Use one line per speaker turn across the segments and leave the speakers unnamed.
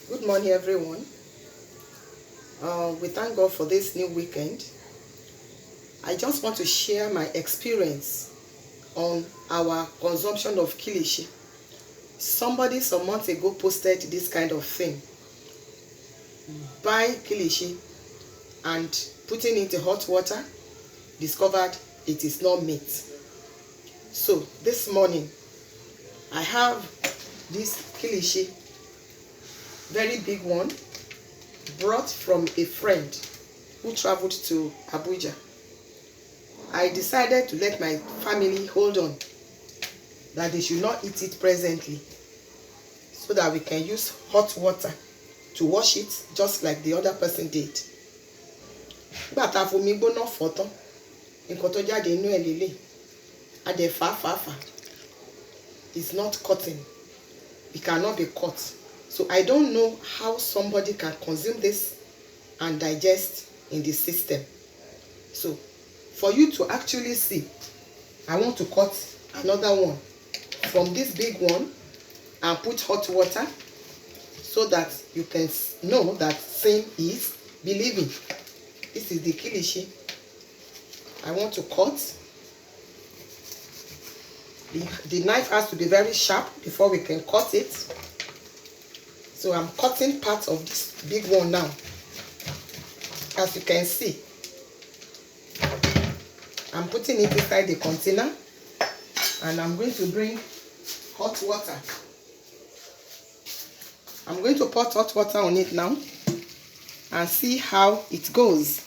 Good morning, everyone. We thank God for this new weekend. I just want to share my experience on our consumption of kilishi. Somebody some months ago posted this kind of thing. Buy kilishi and putting it in hot water, discovered it is not meat. So this morning, I have this kilishi, very big one, brought from a friend who traveled to Abuja. I decided to let my family hold on, that they should not eat it presently, so that we can use hot water to wash it just like the other person did. Nígbà tá a fomi gbóná fọ̀ tán, nǹkan tó jáde inú ẹ̀ lélẹ̀, a dẹ̀ fà. It's not cutting. It cannot be cut. So I don't know how somebody can consume this and digest in the system. So for you to actually see, I want to cut another one from this big one and put hot water so that you can know that seeing is believing. This is the kilishi. I want to cut. The knife has to be very sharp before we can cut it. So I'm cutting part of this big one now. As you can see, I'm putting it inside the container, and I'm going to bring hot water. I'm going to pour hot water on it now and see how it goes.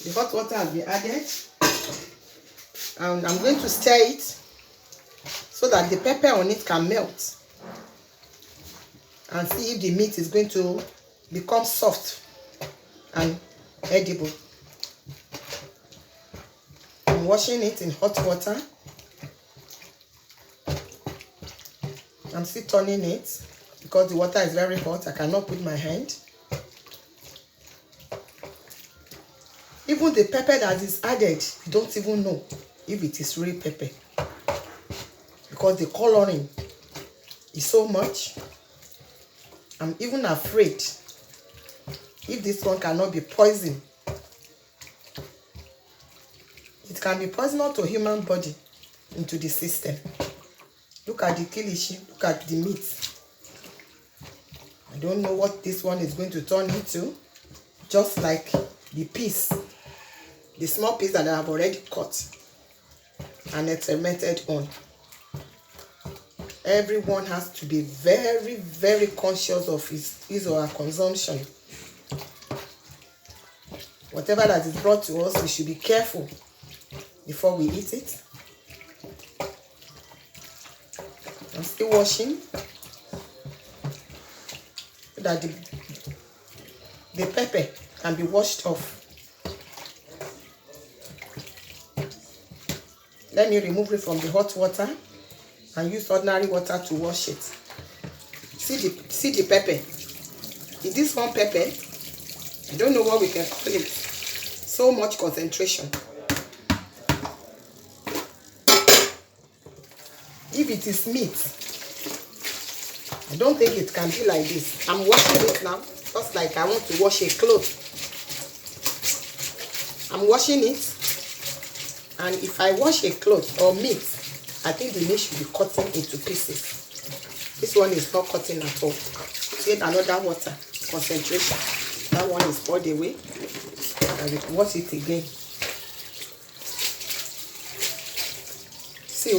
The hot water has been added, and I'm going to stir it so that the pepper on it can melt, and see if the meat is going to become soft and edible. I'm washing it in hot water. I'm still turning it because the water is very hot. I cannot put my hand. Even the pepper that is added, you don't even know if it is real pepper, because the coloring is so much. I'm even afraid if this one cannot be poison. It can be poisonous to human body into the system. Look at the kilishi, look at the meat. I don't know what this one is going to turn into, just like the piece, the small piece that I have already cut and experimented on. Everyone has to be very, very conscious of his or her consumption. Whatever that is brought to us, we should be careful before we eat it. I'm still washing so that the pepper can be washed off. Let me remove it from the hot water and use ordinary water to wash it. See the pepper. Is this one pepper? I don't know what we can call it. So much concentration. If it is meat, I don't think it can be like this. I'm washing it now, just like I want to wash a cloth. I'm washing it, and if I wash a cloth or meat, I think the meat should be cutting into pieces. This one is not cutting at all. Get another water concentration. That one is poured away, and we wash it again. See,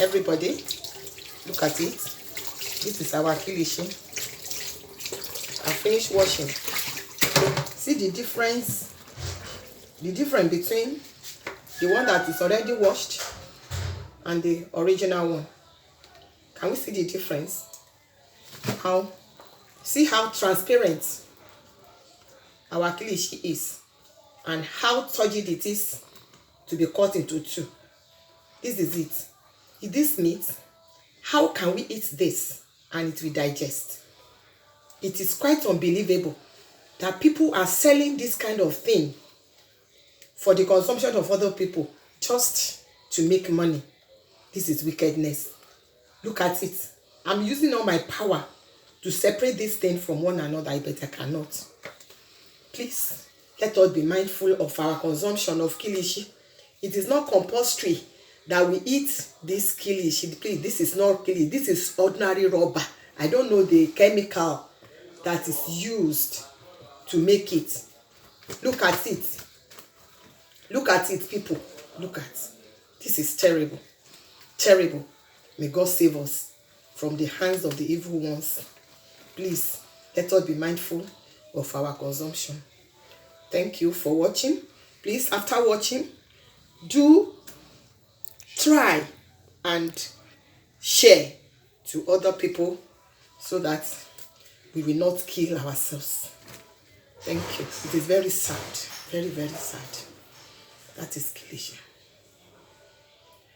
everybody, look at it. This is our kilishi. I finished washing. See the difference between the one that is already washed and the original one. Can we see the difference? See how transparent our kilishi is, and how turgid it is to be cut into two. This is it. Is this meat? How can we eat this and it will digest? It is quite unbelievable that people are selling this kind of thing for the consumption of other people just to make money. This is wickedness. Look at it. I'm using all my power to separate this thing from one another, but I cannot. Please, let us be mindful of our consumption of kilishi. It is not compulsory that we eat this kilishi. Please, this is not kilishi. This is ordinary rubber. I don't know the chemical that is used to make it. Look at it. Look at it, people. Look at. This is terrible. Terrible. May God save us from the hands of the evil ones. Please, let us be mindful of our consumption. Thank you for watching. Please, after watching, do try and share to other people so that we will not kill ourselves. Thank you. It is very sad. Very, very sad. That is kilishi.